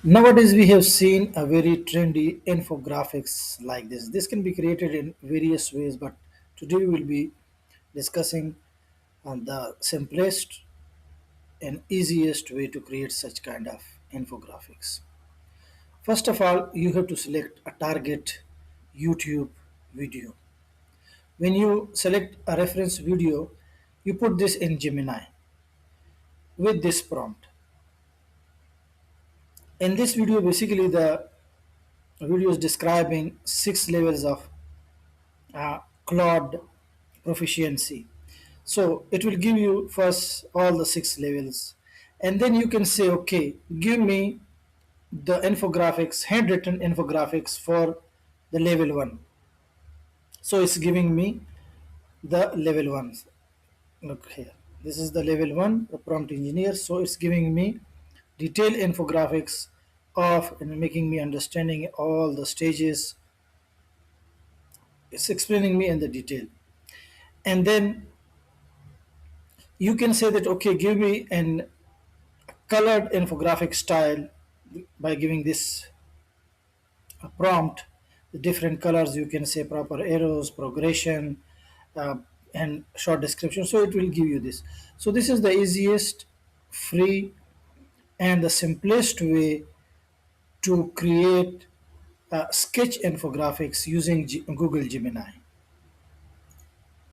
Nowadays, we have seen a very trendy infographics like this. This can be created in various ways, but today we will be discussing on the simplest and easiest way to create such kind of infographics. First of all, you have to select a target YouTube video. When you select a reference video, you put this in Gemini with this prompt. In this video, basically the video is describing 6 levels of Claude proficiency. So it will give you first all the 6 levels, and then you can say, okay, give me the infographics, handwritten infographics for the level one. So it's giving me the level ones. Look here, this is the level one, the prompt engineer. So it's giving me detailed infographics of and making me understanding all the stages. It's explaining me in the detail, and then you can say that okay, give me an colored infographic style by giving this prompt the different colors. You can say proper arrows, progression, uh, and short description, so it will give you this. So this is the easiest, free, and the simplest way to create sketch infographics using Google Gemini.